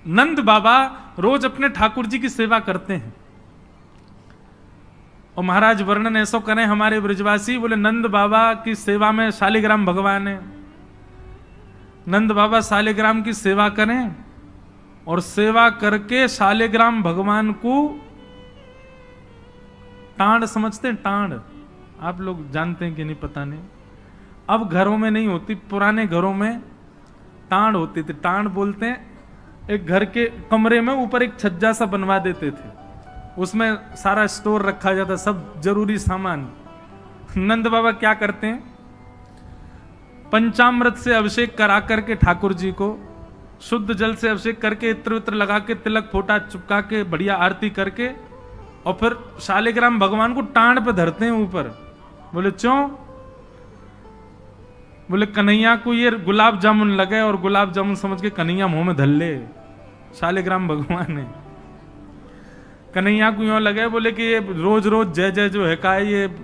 नंद बाबा रोज अपने ठाकुर जी की सेवा करते हैं। और महाराज वर्णन ऐसो करें हमारे ब्रजवासी, बोले नंद बाबा की सेवा में शालिग्राम भगवान है। नंद बाबा शालिग्राम की सेवा करें और सेवा करके शालिग्राम भगवान को टांड समझते हैं। टांड आप लोग जानते हैं कि नहीं पता नहीं, अब घरों में नहीं होती, पुराने घरों में टांड होती थी। टांड बोलते हैं एक घर के कमरे में ऊपर एक छज्जा सा बनवा देते थे, उसमें सारा स्टोर रखा जाता, सब जरूरी सामान। नंद बाबा क्या करते हैं, पंचामृत से अभिषेक करा करके ठाकुर जी को शुद्ध जल से अभिषेक करके इत्र उत्र लगा के तिलक फोटा चुपका के बढ़िया आरती करके और फिर शालिग्राम भगवान को टांड पे धरते हैं ऊपर। बोले क्यों? बोले कन्हैया को ये गुलाब जामुन लगे और गुलाब जामुन समझ के कन्हैया मुंह में धर ले। शालिग्राम भगवान ने कन्हैया को यूं लगे, बोले कि ये रोज रोज जय जय जो है का है, ये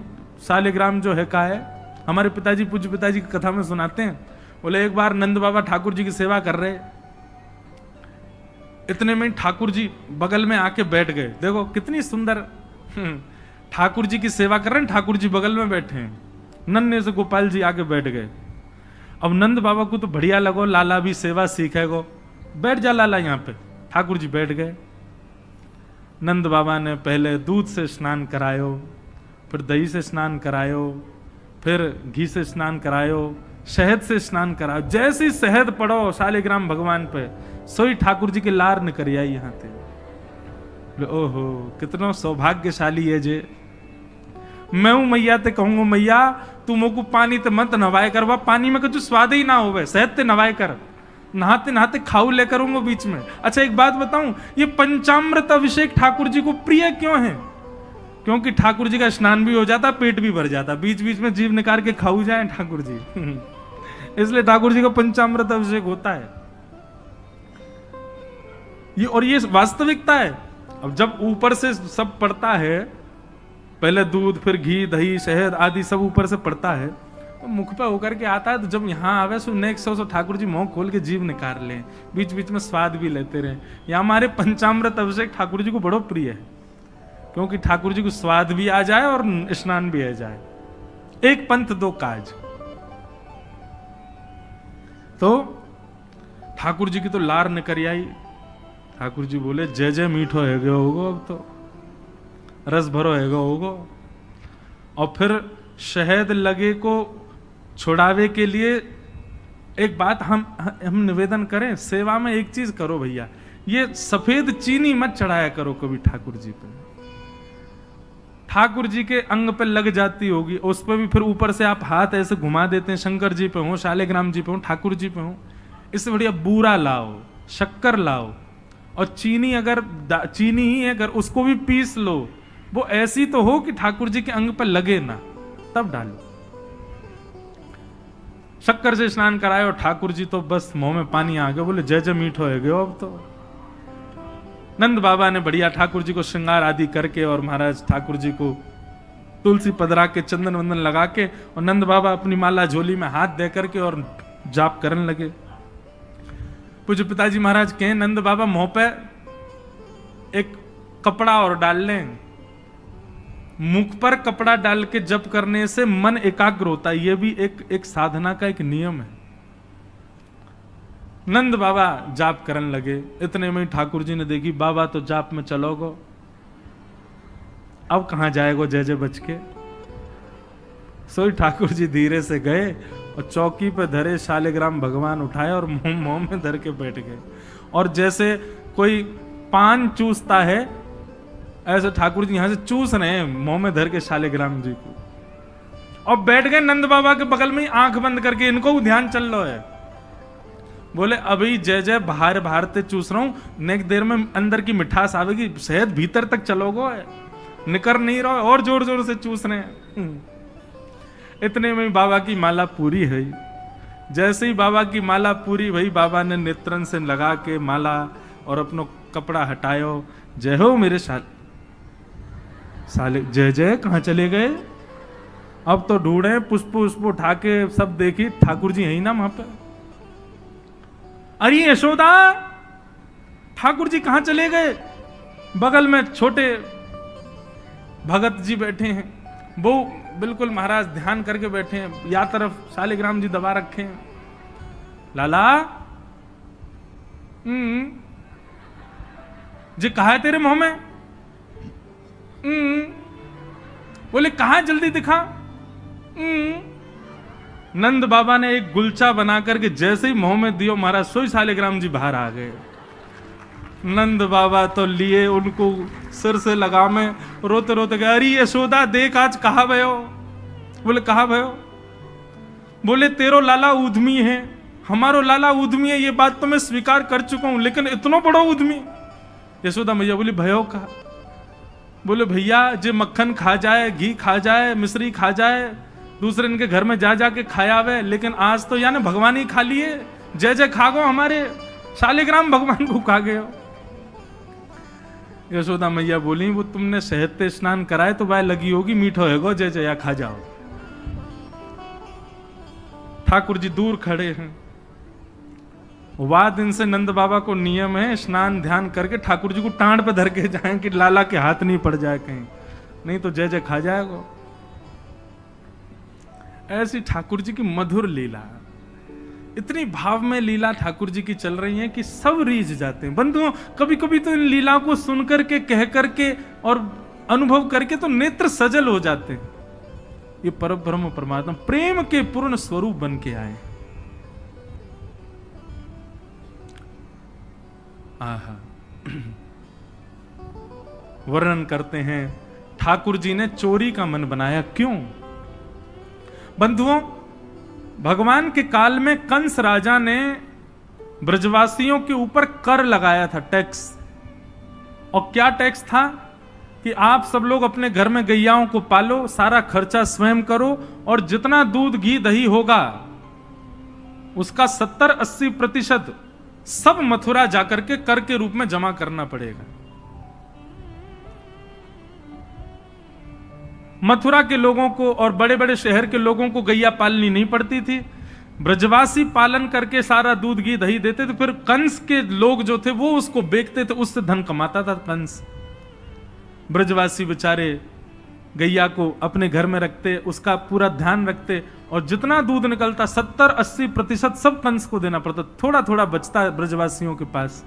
शालिग्राम जो है का है। हमारे पिताजी पूज्य पिताजी की कथा में सुनाते हैं, बोले एक बार नंद बाबा ठाकुर जी की सेवा कर रहे, इतने में ठाकुर जी बगल में आके बैठ गए। देखो कितनी सुंदर, ठाकुर जी की सेवा कर रहे हैं, ठाकुर जी बगल में बैठे हैं, नन्हे से गोपाल जी आके बैठ गए। अब नंद बाबा को तो बढ़िया लगो, लाला भी सेवा सीखेगो, बैठ जा लाला यहाँ पे। ठाकुर जी बैठ गए। नंद बाबा ने पहले दूध से स्नान करायो, फिर दही से स्नान करायो, फिर घी से स्नान करायो, शहद से स्नान करायो। जैसे ही शहद पड़ो शालिग्राम भगवान पे, सोई ठाकुर जी के लार निकल आई यहाँ थे। ओहो कितना सौभाग्यशाली है जे। मैं हूं मैया ते कहूंगा, मैया तू मोको पानी ते मत नवाए कर, वह पानी में कुछ स्वाद ही ना होवे, शहद ते नवाए कर, नहाते नहाते खाऊ ले करूंगा बीच में। अच्छा एक बात बताऊं, ये पंचामृत अभिषेक ठाकुर जी को प्रिय क्यों है? क्योंकि ठाकुर जी का स्नान भी हो जाता, पेट भी भर जाता, बीच बीच में जीभ निकाल के खाऊ जाए ठाकुर जी। इसलिए ठाकुर जी का पंचामृत अभिषेक होता है ये, और ये वास्तविकता है। अब जब ऊपर से सब पड़ता है, पहले दूध फिर घी दही शहद आदि सब ऊपर से पड़ता है, तो मुख पे होकर के आता है, तो जब यहाँ आवे so next so Thakur ji मुंह खोल के जीभ निकाल लें, बीच बीच में स्वाद भी लेते रहे। या हमारे पंचामृत अभिषेक ठाकुर जी को बड़ो प्रिय है, क्योंकि ठाकुर जी को स्वाद भी आ जाए और स्नान भी आ जाए। एक पंथ दो काज। तो ठाकुर जी की तो लार निकल आई। ठाकुर जी बोले जय जय मीठो है गयो होगो, अब तो रस भरो है गयो होगो। और फिर शहद लगे को छुड़ावे के लिए एक बात हम निवेदन करें, सेवा में एक चीज करो भैया, ये सफेद चीनी मत चढ़ाया करो कभी ठाकुर जी पे। ठाकुर जी के अंग पे लग जाती होगी, उस पर भी फिर ऊपर से आप हाथ ऐसे घुमा देते हैं, शंकर जी पे हो, शालिग्राम जी पे हो, ठाकुर जी पे हो। इससे बढ़िया बूरा लाओ, शक्कर लाओ, और चीनी अगर चीनी ही अगर उसको भी पीस लो, वो ऐसी तो हो कि ठाकुर जी के अंग पर लगे ना, तब डालो। शक्कर से स्नान कराए और ठाकुर जी तो बस मुंह में पानी आ गया, बोले जय जय मीठो है गयो। अब तो नंद बाबा ने बढ़िया ठाकुर जी को श्रृंगार आदि करके और महाराज ठाकुर जी को तुलसी पधरा के चंदन वंदन लगा के, और नंद बाबा अपनी माला झोली में हाथ दे करके और जाप करने लगे। पूज्य पिताजी महाराज कहें नंद बाबा मुंह पे एक कपड़ा और डाल लें, मुख पर कपड़ा डाल के जप करने से मन एकाग्र होता है। यह भी एक साधना का एक नियम है। नंद बाबा जाप करने लगे। इतने में ठाकुर जी ने देखी बाबा तो जाप में चलोगो, अब कहां जाएगो जय जय बच के। सोई ठाकुर जी धीरे से गए और चौकी पे धरे शालिग्राम भगवान उठाए और मुंह में धर के बैठ गए। और जैसे कोई पान चूसता है, ऐसे ठाकुर जी यहां से चूस रहे हैं मुंह में धर के शालिग्राम जी को, और बैठ गए नंद बाबा के बगल में ही आंख बंद करके। इनको ध्यान चल रहा है, बोले अभी जय जय बाहर बाहर ते चूस रहा हूं, नेक देर में अंदर की मिठास आवेगी, शहद भीतर तक चलोगो, निकर नहीं रहो, और जोर जोर से चूस रहे हैं। इतने में बाबा की माला पूरी है। जैसे ही बाबा की माला पूरी भई, बाबा ने नेत्रन से लगा के माला और अपनो कपड़ा हटायो। जय हो मेरे साले जय जय कहां चले गए? अब तो ढूंढे, पुष्प पुष्प उठा के सब देखी, ठाकुर जी है ही ना वहां पे। अरे यशोदा, ठाकुर जी कहां चले गए? बगल में छोटे भगत जी बैठे हैं, वो बिल्कुल महाराज ध्यान करके बैठे हैं, या तरफ शालिग्राम जी दबा रखे हैं। लाला जी कहा है तेरे मुंह में? बोले कहा है, जल्दी दिखा। नंद बाबा ने एक गुलचा बना करके जैसे ही मुंह में दियो, महाराज सोई शालिग्राम जी बाहर आ गए। नंद बाबा तो लिए उनको सिर से लगा में, रोते रोते गए, अरे यशोदा देख आज कहा भयो? बोले कहा भयो? बोले तेरो लाला उद्यमी है, हमारो लाला उद्यमी है, ये बात तो मैं स्वीकार कर चुका हूं, लेकिन इतना बड़ा उद्यमी? यशोदा मैया बोली भयो का? बोले भैया जे मक्खन खा जाए, घी खा जाए, मिश्री खा जाए, दूसरे इनके घर में जा जाके खाया आवे, लेकिन आज तो यानी भगवान ही खा लिए, जय जय खा गो, हमारे शालिग्राम भगवान को खा गए हो। यशोदा मैया बोली वो तुमने शहद से स्नान कराए तो बाय लगी होगी, मीठो है गो, जय जया खा जाओ। ठाकुर जी दूर खड़े हैं। वाह दिन से नंद बाबा को नियम है स्नान ध्यान करके ठाकुर जी को टांड पे धर के जाए कि लाला के हाथ नहीं पड़ जाए कहीं, नहीं तो जय जय खा जाएगा। ऐसी ठाकुर जी की मधुर लीला, इतनी भाव में लीला ठाकुर जी की चल रही है कि सब रीझ जाते हैं। बंधुओं कभी कभी तो इन लीलाओं को सुन करके, कह करके और अनुभव करके तो नेत्र सजल हो जाते हैं। ये परब्रह्म परमात्मा प्रेम के पूर्ण स्वरूप बन के आए। आहा वर्णन करते हैं ठाकुर जी ने चोरी का मन बनाया। क्यों? बंधुओं भगवान के काल में कंस राजा ने ब्रजवासियों के ऊपर कर लगाया था, टैक्स। और क्या टैक्स था कि आप सब लोग अपने घर में गैयाओं को पालो, सारा खर्चा स्वयं करो, और जितना दूध घी दही होगा उसका 70-80% सब मथुरा जाकर के कर के रूप में जमा करना पड़ेगा। मथुरा के लोगों को और बड़े बड़े शहर के लोगों को गैया पालनी नहीं पड़ती थी, ब्रजवासी पालन करके सारा दूध घी दही देते थे। फिर कंस के लोग जो थे वो उसको बेचते थे, उससे धन कमाता था कंस। ब्रजवासी बेचारे गैया को अपने घर में रखते, उसका पूरा ध्यान रखते, और जितना दूध निकलता 70-80% सब कंस को देना पड़ता, थोड़ा थोड़ा बचता ब्रजवासियों के पास।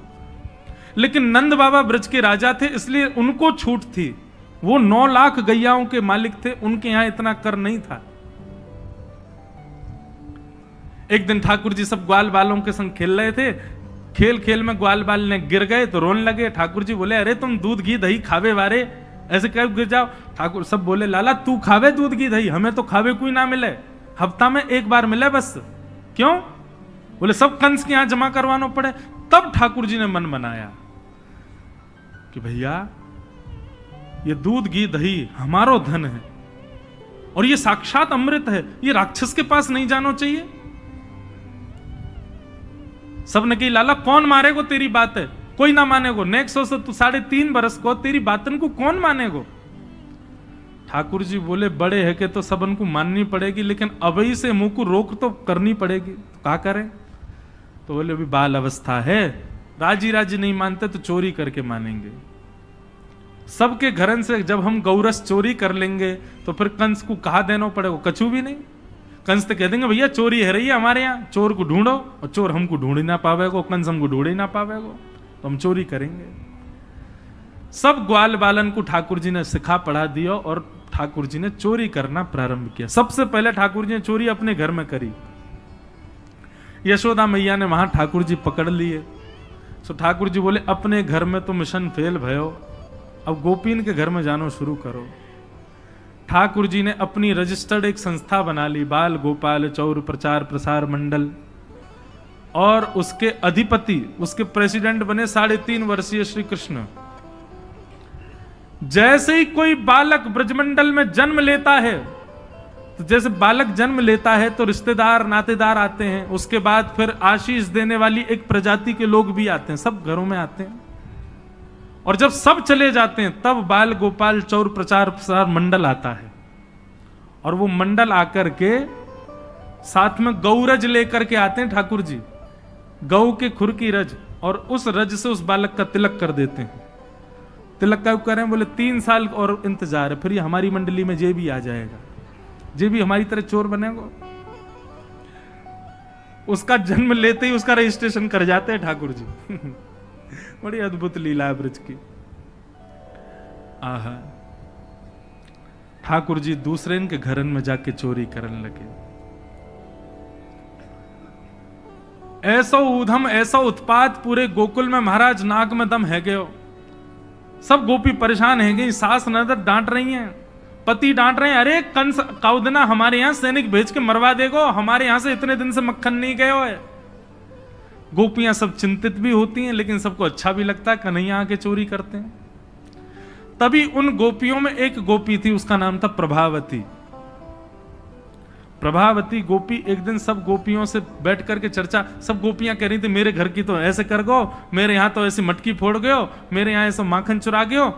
लेकिन नंद बाबा ब्रज के राजा थे, इसलिए उनको छूट थी। वो 9 लाख गैयाओं के मालिक थे, उनके यहां इतना कर नहीं था। एक दिन ठाकुर जी सब ग्वाल बालों के संग खेल रहे थे, खेल खेल में ग्वाल बाल ने गिर गए तो रोने लगे। ठाकुर जी बोले अरे तुम दूध घी दही खावे वारे, ऐसे कब गिर जाओ? ठाकुर सब बोले लाला तू खावे दूध घी दही, हमें तो खावे कोई ना मिले, हफ्ता में एक बार मिले बस। क्यों? बोले सब कंस के यहां जमा करवाना पड़े। तब ठाकुर जी ने मन बनाया कि भैया ये दूध घी दही हमारो धन है और ये साक्षात अमृत है, ये राक्षस के पास नहीं जाना चाहिए। सबने कही लाला कौन मारेगो तेरी बात है, कोई ना मानेगो, नेक्स्ट हो तू 3.5 बरस को तेरी बातन को कौन मानेगो? ठाकुर जी बोले बड़े है के तो सबन को माननी पड़ेगी, लेकिन अभी से मुंह को रोक तो करनी पड़ेगी, तो क्या करें? तो बोले अभी बाल अवस्था है, राजी राजी नहीं मानते तो चोरी करके मानेंगे। सबके घरन से जब हम गौरस चोरी कर लेंगे तो फिर कंस को कहा देना पड़ेगा, कछु भी नहीं। कंस तो कह देंगे भैया चोरी है रही है हमारे यहाँ, चोर को ढूंढो, और चोर हमको ढूंढ ही ना पावेगो, कंस हमको ढूंढ ही ना पावेगो, तो हम चोरी करेंगे। सब ग्वाल बालन को ठाकुर जी ने सिखा पढ़ा दिया और ठाकुर जी ने चोरी करना प्रारंभ किया। सबसे पहले ठाकुर जी ने चोरी अपने घर में करी। यशोदा मैया ने वहां ठाकुर जी पकड़ लिए। तो ठाकुर जी बोले अपने घर में तो मिशन फेल भयो, अब गोपीन के घर में जानो शुरू करो। ठाकुर जी ने अपनी रजिस्टर्ड एक संस्था बना ली, बाल गोपाल चौर प्रचार प्रसार मंडल, और उसके अधिपति, उसके प्रेसिडेंट बने 3.5 वर्षीय श्री कृष्ण। जैसे ही कोई बालक ब्रजमंडल में जन्म लेता है, तो जैसे बालक जन्म लेता है तो रिश्तेदार नातेदार आते हैं, उसके बाद फिर आशीष देने वाली एक प्रजाति के लोग भी आते हैं, सब घरों में आते हैं। और जब सब चले जाते हैं तब बाल गोपाल चौर प्रचार प्रसार मंडल आता है, और वो मंडल आकर के साथ में गौरज लेकर के आते हैं ठाकुर जी, गौ के खुर की रज, और उस रज से उस बालक का तिलक कर देते हैं। तिलक का करें, बोले 3 साल और इंतजार है, फिर ये हमारी मंडली में जे भी आ जाएगा, जे भी हमारी तरह चोर बनेगा। उसका जन्म लेते ही उसका रजिस्ट्रेशन कर जाते हैं ठाकुर जी। बड़ी अद्भुत लीला है ब्रज की। आहा, ठाकुर जी दूसरे इनके घरन में जाके चोरी करने लगे। ऐसा ऊधम, ऐसा उत्पात पूरे गोकुल में, महाराज नाक में दम है गयो। सब गोपी परेशान है गई, सास नजर डांट रही हैं, पति डांट रहे हैं, अरे कंस काउदना हमारे यहां सैनिक भेज के मरवा देगो, हमारे यहां से इतने दिन से मक्खन नहीं गयो है। गोपियां सब चिंतित भी होती हैं, लेकिन सबको अच्छा भी लगता है, कन्हैया आके चोरी करते हैं। तभी उन गोपियों में एक गोपी थी, उसका नाम था प्रभावती। प्रभावती गोपी एक दिन सब गोपियों से बैठ करके चर्चा, सब गोपियां कह रही थी मेरे घर की तो ऐसे कर गो, मेरे यहां तो ऐसी मटकी फोड़ गयो, मेरे यहां ऐसा माखन चुरा गयो।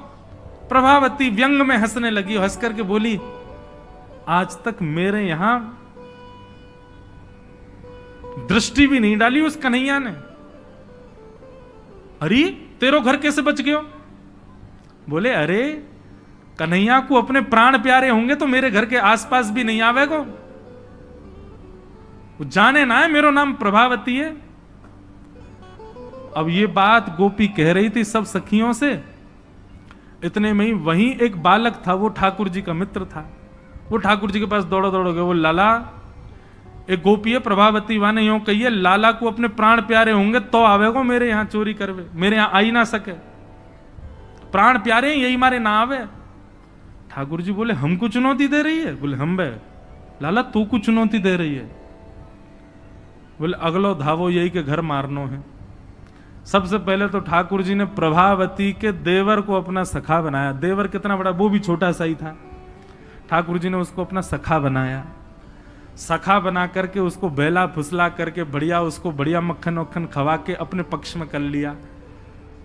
प्रभावती व्यंग में हंसने लगी, हंस करके बोली, आज तक मेरे यहां दृष्टि भी नहीं डाली उस कन्हैया ने। अरे तेरो घर कैसे बच गयो? बोले अरे कन्हैया को अपने प्राण प्यारे होंगे तो मेरे घर के आसपास भी नहीं आवेगो, वो जाने ना है मेरो नाम प्रभावती है। अब ये बात गोपी कह रही थी सब सखियों से, इतने में ही वहीं एक बालक था, वो ठाकुर जी का मित्र था। वो ठाकुर जी के पास दौड़ो दौड़ो गए, वो लाला एक गोपी है प्रभावती वाने यूं कहिए, लाला को अपने प्राण प्यारे होंगे तो आवेगो मेरे यहां चोरी करवे, मेरे यहां आई ना सके, प्राण प्यारे हैं यही मारे ना आवे। ठाकुर जी बोले हमको चुनौती दे रही है? बोले हम बे लाला तू को चुनौती दे रही है? बोले अगलो धावो यही के घर मारनो है। सबसे पहले तो ठाकुर जी ने प्रभावती के देवर को अपना सखा बनाया। देवर कितना बड़ा, वो भी छोटा सा ही था। ठाकुर जी ने उसको अपना सखा बनाया। सखा बना करके उसको बेला फुसला करके बढ़िया उसको बढ़िया मक्खन वक्खन खवा के अपने पक्ष में कर लिया।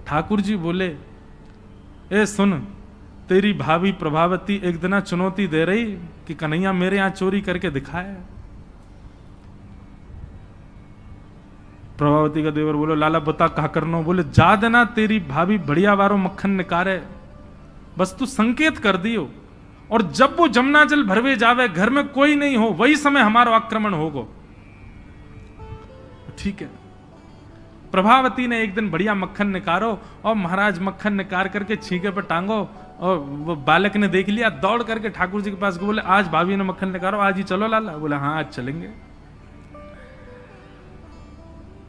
ठाकुर जी बोले ए सुन, तेरी भाभी प्रभावती एक दिन चुनौती दे रही कि कन्हैया मेरे यहां चोरी करके दिखाए। प्रभावती का देवर बोलो लाला बता कहा करनो? बोले जा देना तेरी भाभी बढ़िया वारो मक्खन निकारे, बस तू संकेत कर दियो, और जब वो जमुना जल भरवे जावे घर में कोई नहीं हो वही समय हमारा आक्रमण होगो। ठीक है। प्रभावती ने एक दिन बढ़िया मक्खन निकारो और महाराज मक्खन निकाल करके छींके पर टांगो, और वो बालक ने देख लिया, दौड़ करके ठाकुर जी के पास बोले आज भाभी ने मक्खन निकालो, आज ही चलो लाला। बोले हाँ आज चलेंगे।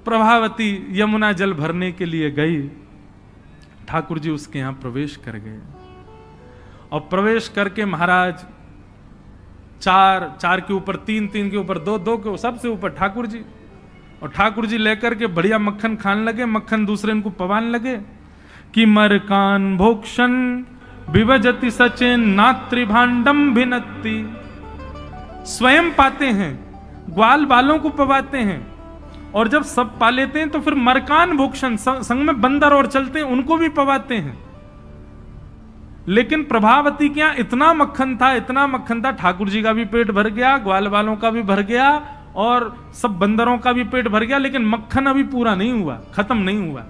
प्रभावती यमुना जल भरने के लिए गई, ठाकुर जी उसके यहां प्रवेश कर गए, और प्रवेश करके महाराज 4 के ऊपर 3 के ऊपर 2 के सबसे ऊपर ठाकुर जी, और ठाकुर जी लेकर के बढ़िया मक्खन खाने लगे। मक्खन दूसरे इनको पवाने लगे कि मरकान भोक्षण विभजति सचेन नात्री भांडम भिन्नति। स्वयं पाते हैं, ग्वाल बालों को पवाते हैं, और जब सब पा लेते हैं तो फिर मरकान भोक्षण संग में बंदर और चलते हैं उनको भी पवाते हैं। लेकिन प्रभावती के यहां इतना मक्खन था, इतना मक्खन था, ठाकुर जी का भी पेट भर गया, ग्वाल बालों का भी भर गया, और सब बंदरों का भी पेट भर गया, लेकिन मक्खन अभी पूरा नहीं हुआ, खत्म नहीं हुआ।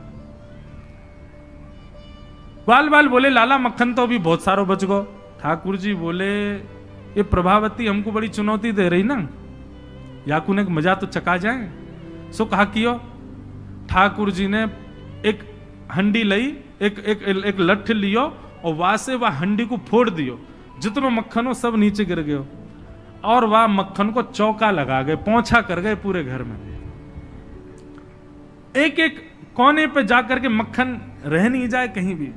ग्वाल बाल बोले लाला मक्खन तो अभी बहुत सारो बच गो। ठाकुर जी बोले ये प्रभावती हमको बड़ी चुनौती दे रही ना, याकू ने मजा तो चका जाए। सो कहा कियो। ठाकुर जी ने एक हंडी लई, एक लठ लियो, और वहां से वह हंडी को फोड़ दियो, जितनो मक्खन हो सब नीचे गिर गयो, और वह मक्खन को चौका लगा गए, पोंछा कर गए पूरे घर में। एक कोने पे जाकर के मक्खन रह नहीं जाए कहीं भी,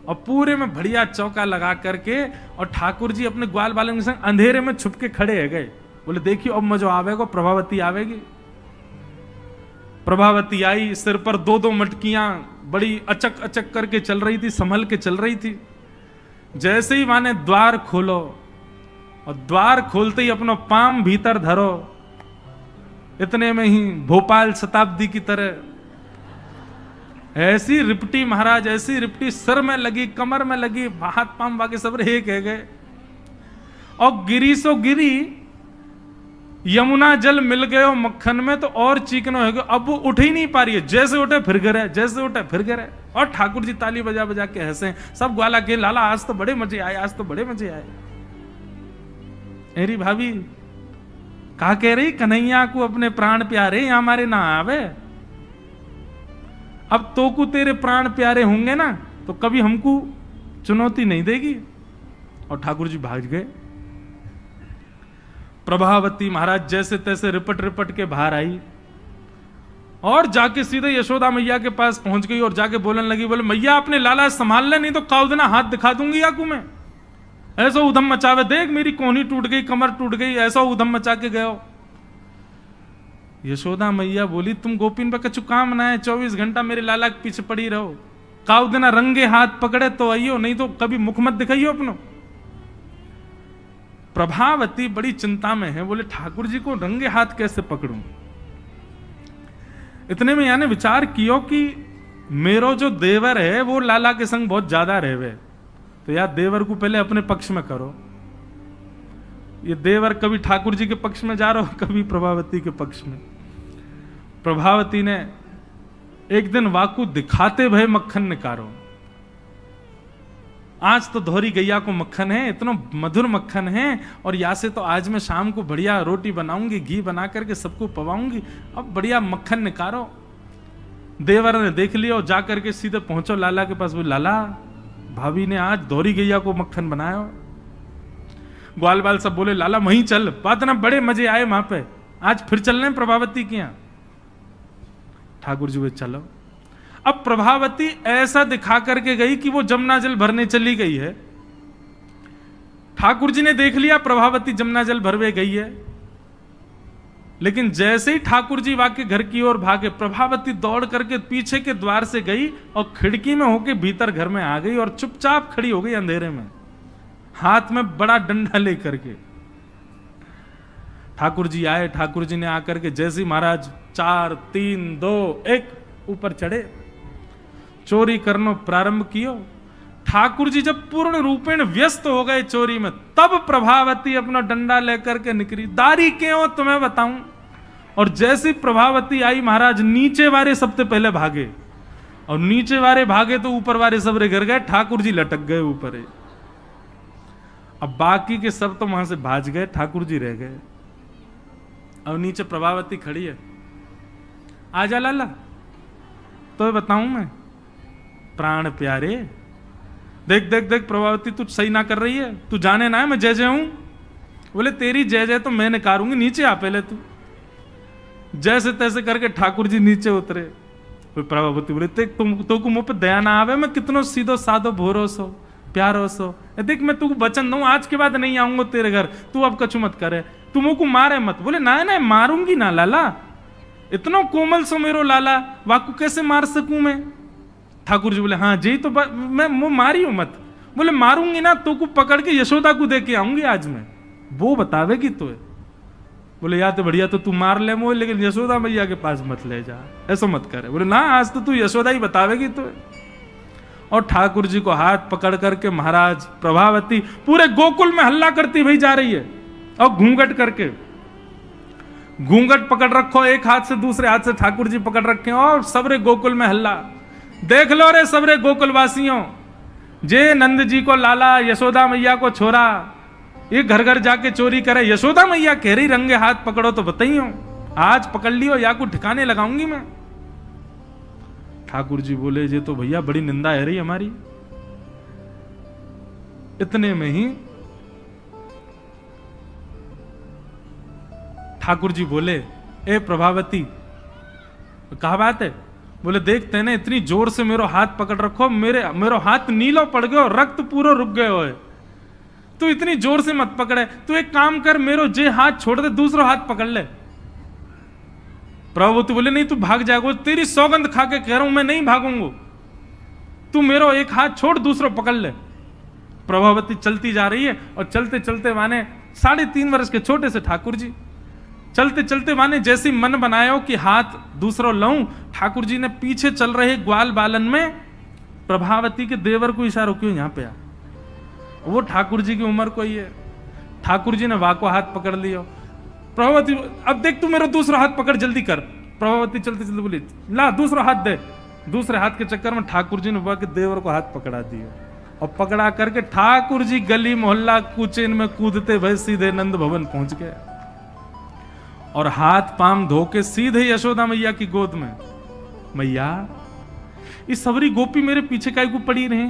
और पूरे में बढ़िया चौका लगा करके, और ठाकुर जी अपने ग्वाल बालों के संग अंधेरे में छुप के खड़े है गए। बोले देखियो अब मजो आवेगा, प्रभावती आवेगी। प्रभावती आई, सिर पर 2 मटकियां बड़ी अचक अचक करके चल रही थी, संभल के चल रही थी। जैसे ही माने द्वार खोलो, और द्वार खोलते ही अपना पाम भीतर धरो, इतने में ही भोपाल शताब्दी की तरह ऐसी रिपटी महाराज, ऐसी रिपटी सिर में लगी, कमर में लगी, हाथ पाम बाकी सब एक है गए, और गिरी सो गिरी यमुना जल मिल गए हो मक्खन में तो और चिकना हो गया। अब वो उठ ही नहीं पा रही है, जैसे उठे फिर गिरे, जैसे उठे फिर गिरे। और ठाकुर जी ताली बजा बजा के हंसे, सब ग्वाला के लाला आज तो बड़े मजे आए, आज तो बड़े मजे आए। मेरी भाभी कहा कह रही, कन्हैया को अपने प्राण प्यारे यहाँ हमारे ना आवे। अब तो को तेरे प्राण प्यारे होंगे ना तो कभी हमको चुनौती नहीं देगी। और ठाकुर जी भाग गए। प्रभावती महाराज जैसे तैसे रिपट रिपट के बाहर आई और जाके सीधे यशोदा मैया के पास पहुंच गई और जाके बोलने लगी, बोले मैया अपने लाला संभाल ले, नहीं तो काउदना हाथ दिखा दूंगी आकू में। ऐसा उधम मचावे, देख मेरी कोहनी टूट गई, कमर टूट गई, ऐसा उधम मचा के गयो। यशोदा मैया बोली, तुम गोपिन पे कछु काम ना है, 24 घंटा मेरे लाला के पीछे पड़ी रहो। काउदना रंगे हाथ पकड़े तो आइयो, नहीं तो कभी मुख मत दिखाइयो अपनो। प्रभावती बड़ी चिंता में है, बोले ठाकुर जी को रंगे हाथ कैसे पकड़ूं। इतने में यानी विचार कियो कि मेरो जो देवर है वो लाला के संग बहुत ज्यादा रहवे, तो यार देवर को पहले अपने पक्ष में करो। ये देवर कभी ठाकुर जी के पक्ष में जा रहा हो, कभी प्रभावती के पक्ष में। प्रभावती ने एक दिन वाकु दिखाते भय मक्खन निकारो। आज तो धोरी गैया को मक्खन है, इतना मधुर मक्खन है, और या से तो आज मैं शाम को बढ़िया रोटी बनाऊंगी, घी बना करके सबको पवाऊंगी, अब बढ़िया मक्खन निकारो। देवर ने देख लिया और जाकर के सीधे पहुंचो लाला के पास, बोले लाला भाभी ने आज धोरी गैया को मक्खन बनाया। ग्वाल बाल सब बोले लाला वहीं चल, बात ना बड़े मजे आए वहां पे, आज फिर चल रहे प्रभावती के यहाँ। ठाकुर जी वे चलो। अब प्रभावती ऐसा दिखा करके गई कि वो जमुना जल भरने चली गई है। ठाकुर जी ने देख लिया प्रभावती जमुना जल भरवे गई है, लेकिन जैसे ही ठाकुर जी वाके घर की ओर भागे, प्रभावती दौड़ करके पीछे के द्वार से गई और खिड़की में होके भीतर घर में आ गई और चुपचाप खड़ी हो गई अंधेरे में, हाथ में बड़ा डंडा लेकर के। ठाकुर जी आए, ठाकुर जी ने आकर के जैसे ही महाराज 4 3 2 1 ऊपर चढ़े, चोरी करनो प्रारंभ कियो। ठाकुर जी जब पूर्ण रूपेण व्यस्त हो गए चोरी में, तब प्रभावती अपना डंडा लेकर के निकली। दारी क्यों तुम्हें बताऊं। और जैसी प्रभावती आई, महाराज नीचे वाले सबसे पहले भागे, और नीचे वाले भागे तो ऊपर वाले सबरे गिर गए, ठाकुर जी लटक गए ऊपर। अब बाकी के सब तो वहां से भाज गए, ठाकुर जी रह गए। अब नीचे प्रभावती खड़ी है, आजा लाला तो बताऊं मैं, प्राण प्यारे देख देख देख प्रभावती तू सही ना कर रही है, तू जाने ना है मैं जय जय हूं। बोले तेरी जय जय तो मैं निकारूंगी, नीचे आ पहले तू। जैसे तैसे करके ठाकुर जी नीचे उतरे। प्रभावती बोले देख तुम तो को मुंह पे दया ना आवे, मैं कितनो सीधो साधो भोरो सो प्यारो सो, देख मैं तू वचन दूं आज के बाद नहीं आऊंगा तेरे घर, तू अब कछु मत करे, तू मुंह को मारे मत। बोले ना ना मारूंगी ना लाला, इतना कोमल सो मेरो लाला, वाकू कैसे मार सकूं मैं। ठाकुर जी बोले हाँ जी तो मैं मारी हूं मत। बोले मारूंगी ना तो को पकड़ के यशोदा को दे के आऊंगी आज मैं, वो बतावेगी तो। बोले या तो बढ़िया तो तू मार ले मोह, लेकिन यशोदा मैया के पास मत ले जा, ऐसा मत करे। बोले ना आज तो तू यशोदा ही बतावेगी तो। और ठाकुर जी को हाथ पकड़ करके महाराज प्रभावती पूरे गोकुल में हल्ला करती भाई जा रही है, और घूंघट करके, घूंघट पकड़ रखो एक हाथ से, दूसरे हाथ से ठाकुर जी पकड़ रखे, और सबरे गोकुल में हल्ला। देख लो रे सबरे गोकुल वासियों, जे नंद जी को लाला, यशोदा मैया को छोरा, ये घर घर जाके चोरी करे। यशोदा मैया कह रही रंगे हाथ पकड़ो तो बताइयो, आज पकड़ लियो या को ठिकाने लगाऊंगी मैं। ठाकुर जी बोले जे तो भैया बड़ी निंदा है रही हमारी। इतने में ही ठाकुर जी बोले ए प्रभावती कहा बात है। बोले देखते ना इतनी जोर से मेरो हाथ पकड़ रखो, मेरो हाथ नीलो पड़ गयो, रक्त पूरा रुक गयो है, तू इतनी जोर से मत पकड़े, तू एक काम कर मेरो जे हाथ छोड़ दे दूसरा हाथ पकड़ ले। प्रभुति बोले नहीं तू भाग जाएगा, तेरी सौगंध खा के कह रहा हूं मैं नहीं भागूंगा, तू मेरो एक हाथ छोड़ दूसरा पकड़ ले। प्रभावती चलती जा रही है, और चलते चलते माने 3.5 वर्ष के छोटे से ठाकुर जी चलते चलते माने जैसे मन बनायो कि हाथ दूसरा लाऊं, ठाकुर जी ने पीछे चल रहे ग्वाल बालन में प्रभावती के देवर को इशारा क्यों यहां पे आ, वो ठाकुर जी की उम्र को ही है। ठाकुर जी ने वाको हाथ पकड़ लियो, प्रभावती, अब देख तू मेरा दूसरा हाथ पकड़, जल्दी कर। प्रभावती चलते चलते बोली, ला दूसरा हाथ दे। दूसरे हाथ के चक्कर में ठाकुर जी ने बुआ के देवर को हाथ पकड़ा दिया, और पकड़ा करके ठाकुर जी गली मोहल्ला कूचेन में कूदते भय सीधे नंद भवन पहुंच गए, और हाथ पाम धो के सीधे यशोदा मैया की गोद में, मैया ये सबरी गोपी मेरे पीछे काहे को पड़ी रहे?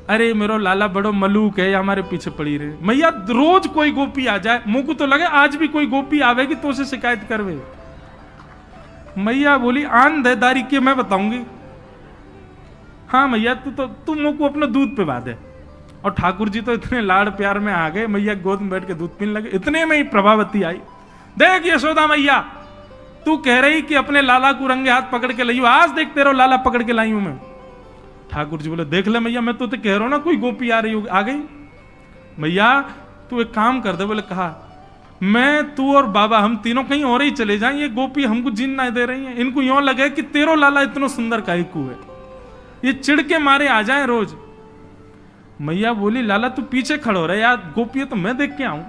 अरे मेरो लाला बड़ो मलूक है, हमारे पीछे पड़ी रहे। मैया रोज कोई गोपी आ जाए, मुंह को तो लगे आज भी कोई गोपी आवेगी तो उसे शिकायत करवे। मैया बोली, आंधेदारी के मैं बताऊंगी। हाँ मैया तू मुंह को अपना दूध पिला दे। और ठाकुर जी तो इतने लाड़ प्यार में आ गए, मैया गोद में बैठ के दूध पीने लगे। इतने में ही प्रभावती आई, देख यशोदा मैया तू कह रही कि अपने लाला को रंगे हाथ पकड़ के लाई, आज देख तेरा लाला पकड़ के लाई हूं मैं। ठाकुर जी बोले, देख ले मैया, मैं तो कह रहा हूं ना कोई गोपी आ रही होगी, आ गई। मैया तू एक काम कर दे। बोले कहा, मैं तू और बाबा हम तीनों कहीं और ही चले जाएं, ये गोपी हमको जीन ना दे रही है, इनको यूं लगे कि तेरो लाला इतना सुंदर काहे को है, ये चिढ़ के मारे आ जाए रोज। मैया बोली, लाला तू पीछे खड़ो रहे यार, गोपी तो मैं देख के आऊं।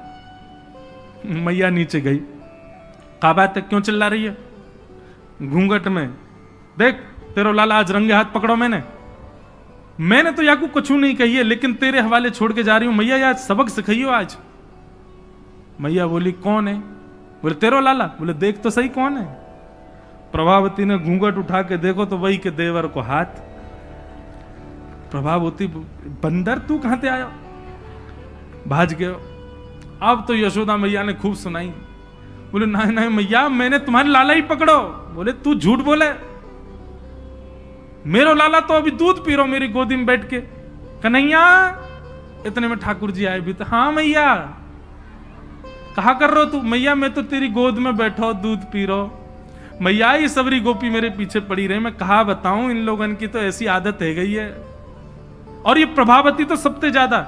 मैया नीचे गई, कहा बात है, क्यों चिल्ला रही है घूंघट में? देख तेरो लाला आज रंगे हाथ पकड़ो। मैंने तो याकू कुछ नहीं कही है, लेकिन तेरे हवाले छोड़ के जा रही हूं। मैया यार सबक सिखाइयो आज। मैया बोली, कौन है? बोले तेरो लाला। बोले देख तो सही कौन है। प्रभावती ने घूंघट उठा के देखो तो वही के देवर को हाथ। प्रभावती, बंदर तू कहां से आया? भाज गयो। अब तो यशोदा मैया ने खूब सुनाई। बोले नहीं नहीं मैया, मैंने तुम्हारे लाला ही पकड़ो। बोले तू झूठ बोले, मेरो लाला तो अभी दूध पी रहा मेरी गोदी में बैठ के। कन्हैया, इतने में ठाकुर जी आए भी तो, हाँ मैया कहा कर रहे हो तू? मैया मैं तो तेरी गोद में बैठो दूध पी रहा। मैया ये सबरी गोपी मेरे पीछे पड़ी रहे, मैं कहा बताऊं, इन लोगन की तो ऐसी आदत है गई है, और ये प्रभावती तो सबसे ज्यादा।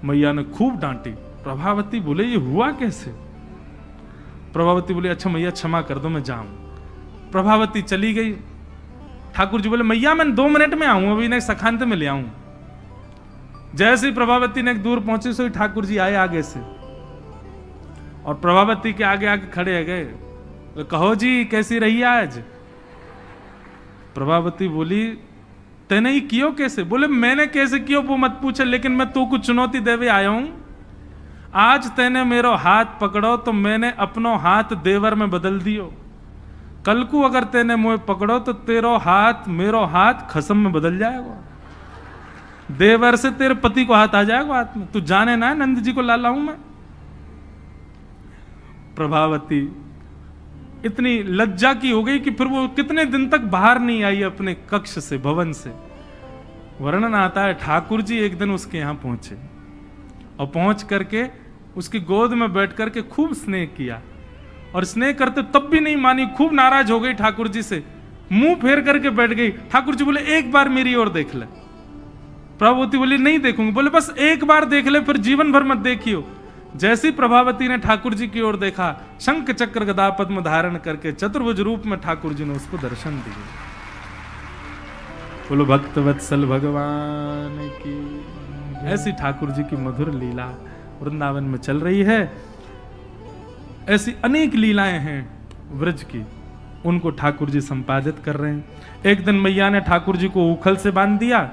मैया ने खूब डांटी। प्रभावती बोले, ये हुआ कैसे? प्रभावती बोले, अच्छा मैया क्षमा कर दो, मैं जाऊं। प्रभावती चली गई। ठाकुर जी बोले, मैया मैं 2 मिनट में आऊं, अभी ने सखांत में ले आऊं। जैसे ही प्रभावती ने दूर पहुंचे, सो ठाकुर जी आए आगे से, और प्रभावती के आगे आगे खड़े है गए। तो कहो जी कैसी रही आज? प्रभावती बोली, तेने ही कियो कैसे? बोले मैंने कैसे कियो वो मत पूछे, लेकिन मैं तू को चुनौती देवे आया हूं। आज तेने मेरो हाथ पकड़ो तो मैंने अपनो हाथ देवर में बदल दियो। कल को अगर तेने मुझे पकड़ो तो तेरो हाथ मेरो हाथ खसम में बदल जाएगा, देवर से तेरे पति को हाथ आ जाएगा हाथ में। तू जाने ना नंद जी को लाला हूं मैं। प्रभावती इतनी लज्जा की हो गई कि फिर वो कितने दिन तक बाहर नहीं आई अपने कक्ष से, भवन से। वर्णन आता है, ठाकुर जी एक दिन उसके यहां पहुंचे, और पहुंच करके उसकी गोद में बैठ करके खूब स्नेह किया, और स्नेह करते तब भी नहीं मानी, खूब नाराज हो गई ठाकुर जी से, मुंह फेर करके बैठ गई। ठाकुर जी बोले, एक बार मेरी ओर देख ले। प्रभावती बोली, नहीं देखूंगी। बोले बस एक बार देख ले, फिर जीवन भर मत देखियो। जैसी प्रभावती ने ठाकुर जी की ओर देखा, शंख चक्र गदा पद्म धारण करके चतुर्भुज रूप में ठाकुर जी ने उसको दर्शन दिए। बोलो भक्त वत्सल भगवान की। ऐसी ठाकुर जी की मधुर लीला वृंदावन में चल रही है। ऐसी अनेक लीलाएं हैं व्रज की, उनको ठाकुर जी संपादित कर रहे हैं। एक दिन मैया ने ठाकुर जी को उखल से बांध दिया।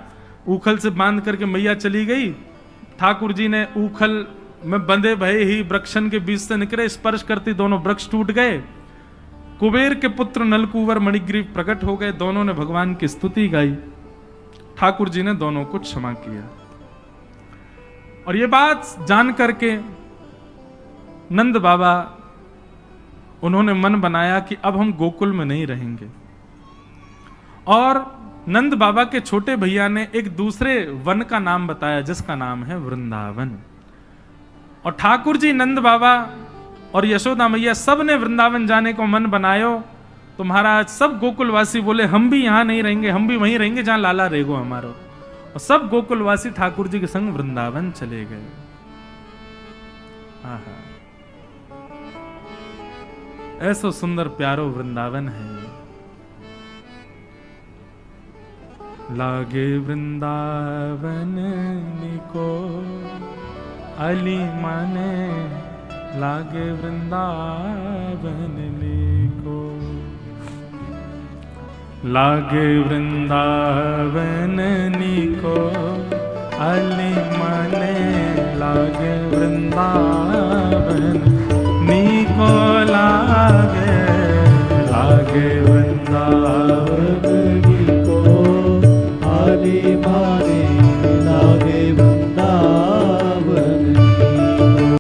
उखल से बांध करके मैया चली गई। ठाकुर जी ने उखल में बंधे भये ही वृक्षन के बीच से निकले, स्पर्श करती दोनों वृक्ष टूट गए। कुबेर के पुत्र नलकुवर मणिग्रीव प्रकट हो गए। दोनों ने भगवान की स्तुति गाई। ठाकुर जी ने दोनों को क्षमा किया। और ये बात जान करके नंद बाबा, उन्होंने मन बनाया कि अब हम गोकुल में नहीं रहेंगे। और नंद बाबा के छोटे भैया ने एक दूसरे वन का नाम बताया, जिसका नाम है वृंदावन। और ठाकुर जी, नंद बाबा और यशोदा मैया सब ने वृंदावन जाने को मन बनायो। तो महाराज सब गोकुलवासी बोले, हम भी यहां नहीं रहेंगे, हम भी वहीं रहेंगे जहां लाला रहेगो हमारो। और सब गोकुलवासी ठाकुर जी के संग वृंदावन चले गए। आहा, ऐसो सुंदर प्यारो वृंदावन है। लागे वृंदावन निको अली माने लागे वृंदावन लीको, लागे वृंदावन नीको, अली माने लागे वृंदावन